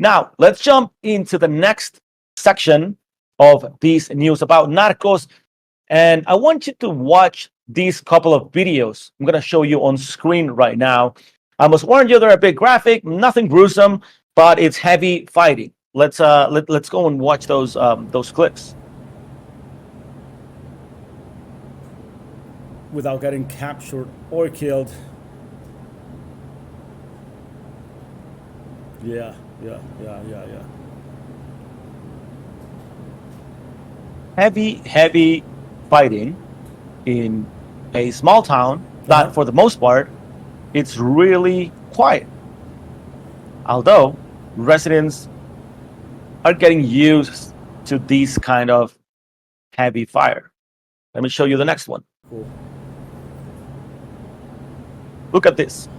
Now, let's jump into the next section of this news about narcos. And I want you to watch these couple of videos I'm going to show you on screen right now. I must warn you, they're a bit graphic, nothing gruesome, but it's heavy fighting. Let's go and watch those clips. Without getting captured or killed. Yeah. Heavy fighting in a small town that, for the most part, it's really quiet. Although residents are getting used to this kind of heavy fire. Let me show you the next one. Cool. Look at this.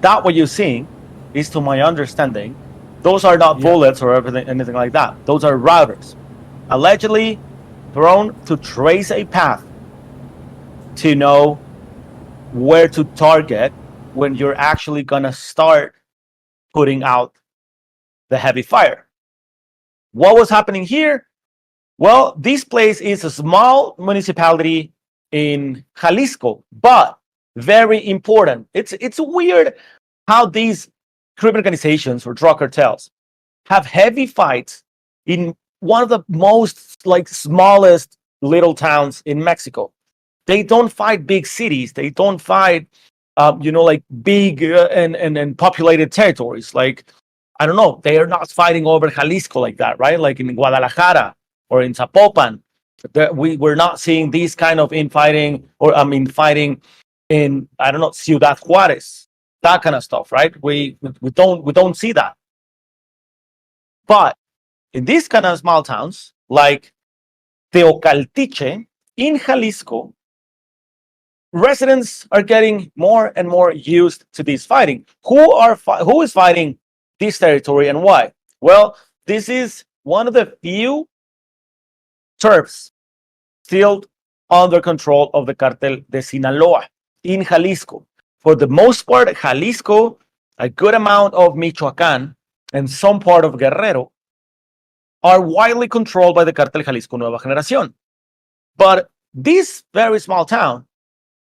That what you're seeing is, to my understanding, those are not bullets or anything like that. Those are routers, allegedly thrown to trace a path to know where to target when you're actually gonna start putting out the heavy fire. What was happening here? Well, this place is a small municipality in Jalisco, but very important. It's weird how these criminal organizations or drug cartels have heavy fights in one of the most smallest little towns in Mexico. They don't fight big cities. They don't fight, big and populated territories. Like, I don't know, they are not fighting over Jalisco like that, right? Like in Guadalajara or in Zapopan. We're not seeing these kind of infighting, fighting in, I don't know, Ciudad Juarez, that kind of stuff, right? We don't see that. But in these kind of small towns, like Teocaltiche in Jalisco, residents are getting more and more used to this fighting. Who is fighting this territory and why? Well, this is one of the few turfs still under control of the cartel de Sinaloa in Jalisco. For the most part, Jalisco, a good amount of Michoacan, and some part of Guerrero are widely controlled by the cartel Jalisco Nueva Generación. But this very small town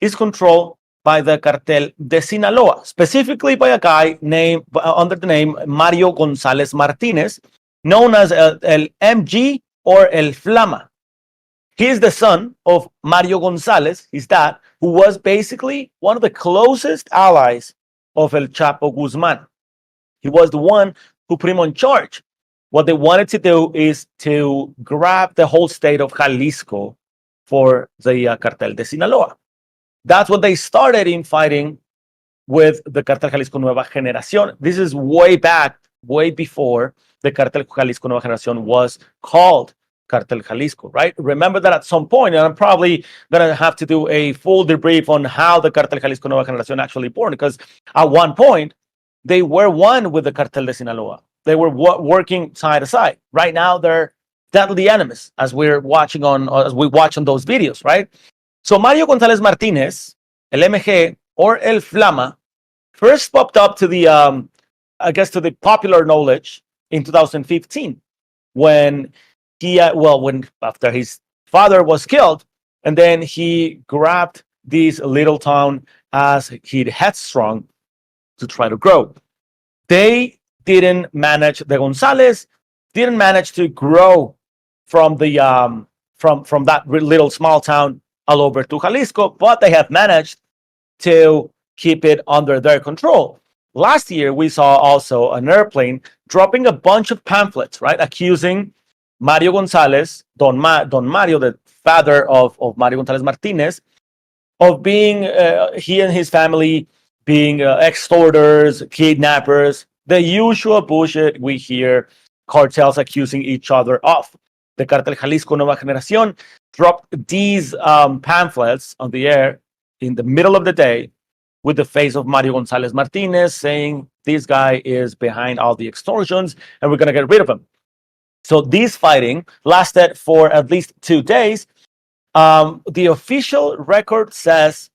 is controlled by the cartel de Sinaloa, specifically by a guy named under the name Mario González Martínez, known as El MG or El Flama. He is the son of Mario González, his dad, who was basically one of the closest allies of El Chapo Guzmán. He was the one who put him on charge. What they wanted to do is to grab the whole state of Jalisco for the cartel de Sinaloa. That's what they started in fighting with the cartel Jalisco Nueva Generación. This is way back, way before the cartel Jalisco Nueva Generación was called Cartel Jalisco, right? Remember that at some point, and I'm probably going to have to do a full debrief on how the Cartel Jalisco Nueva Generación actually born, because at one point, they were one with the Cartel de Sinaloa. They were working side to side. Right now, they're deadly enemies, as we watch on those videos, right? So Mario González Martínez, El MG, or El Flama, first popped up to the, to the popular knowledge in 2015, when after his father was killed, and then he grabbed this little town as he'd headstrong to try to grow. They didn't manage, the González didn't manage to grow from the from that little small town all over to Jalisco, but they have managed to keep it under their control. Last year, we saw also an airplane dropping a bunch of pamphlets, right, accusing Mario González, Don Mario, the father of Mario González Martínez, of being, he and his family being extorters, kidnappers, the usual bullshit we hear cartels accusing each other of. The Cartel Jalisco Nueva Generación dropped these pamphlets on the air in the middle of the day with the face of Mario González Martínez, saying this guy is behind all the extortions and we're going to get rid of him. So this fighting lasted for at least 2 days. The official record says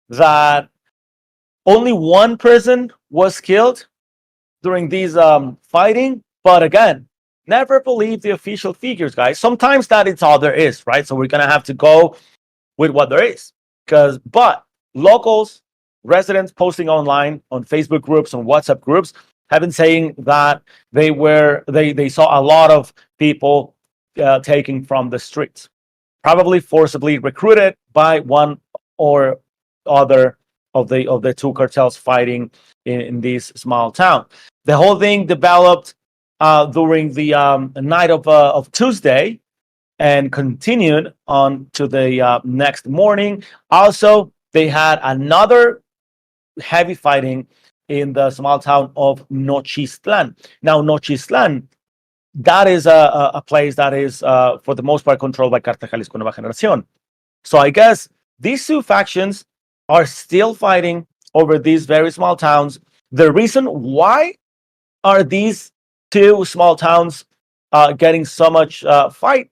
that only one person was killed. during these fighting. But again, never believe the official figures, guys. Sometimes that it's all there is, right? So we're gonna have to go with what there is. But locals, residents posting online on Facebook groups, on WhatsApp groups, have been saying that they saw a lot of people taking from the streets, probably forcibly recruited by one or other of the two cartels fighting in this small town. The whole thing developed during the night of Tuesday and continued on to the next morning. Also, they had another heavy fighting in the small town of Nochistlán. Now, Nochistlán, that is a place that is, for the most part, controlled by Cartel Jalisco Nueva Generación. So I guess these two factions are still fighting over these very small towns. The reason why are these two small towns getting so much fight,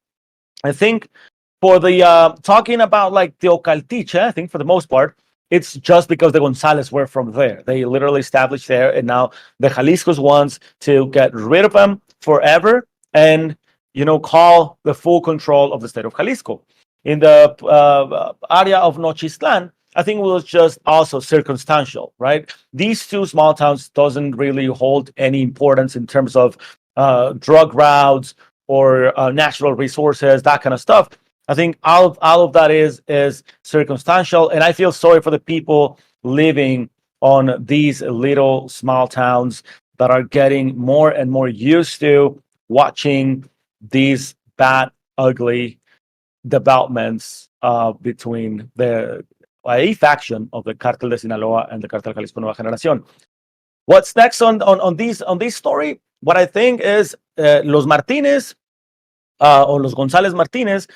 I think for the talking about like the Ocaltiche, I think for the most part, it's just because the Gonzales were from there. They literally established there, and now the Jaliscos wants to get rid of them forever and call the full control of the state of Jalisco. In the area of Nochistlán, I think it was just also circumstantial, right? These two small towns doesn't really hold any importance in terms of drug routes or natural resources, that kind of stuff. I think all of that is circumstantial, and I feel sorry for the people living on these little small towns that are getting more and more used to watching these bad, ugly developments between the a faction of the Cartel de Sinaloa and the Cartel Jalisco Nueva Generación. What's next on this story? What I think is los Martinez or los González Martinez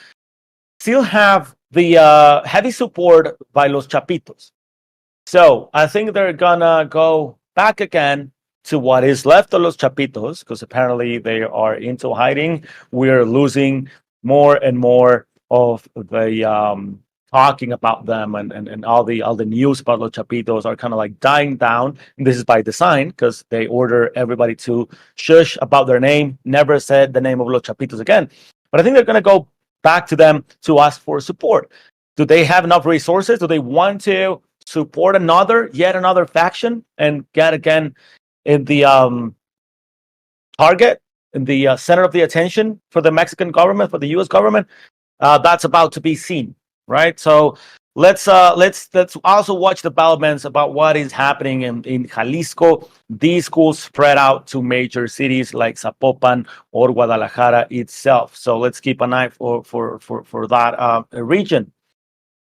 still have the heavy support by los Chapitos. So I think they're gonna go back again to what is left of los Chapitos, because apparently they are into hiding. We're losing more and more of the talking about them, and all the news about los Chapitos are kind of like dying down. And this is by design, because they order everybody to shush about their name, never said the name of los Chapitos again. But I think they're gonna go back to them to ask for support. Do they have enough resources? Do they want to support yet another faction and get again in the target, in the center of the attention for the Mexican government, for the U.S. government? That's about to be seen, right? So let's also watch developments about what is happening in Jalisco. These schools spread out to major cities like Zapopan or Guadalajara itself. So let's keep an eye for that region.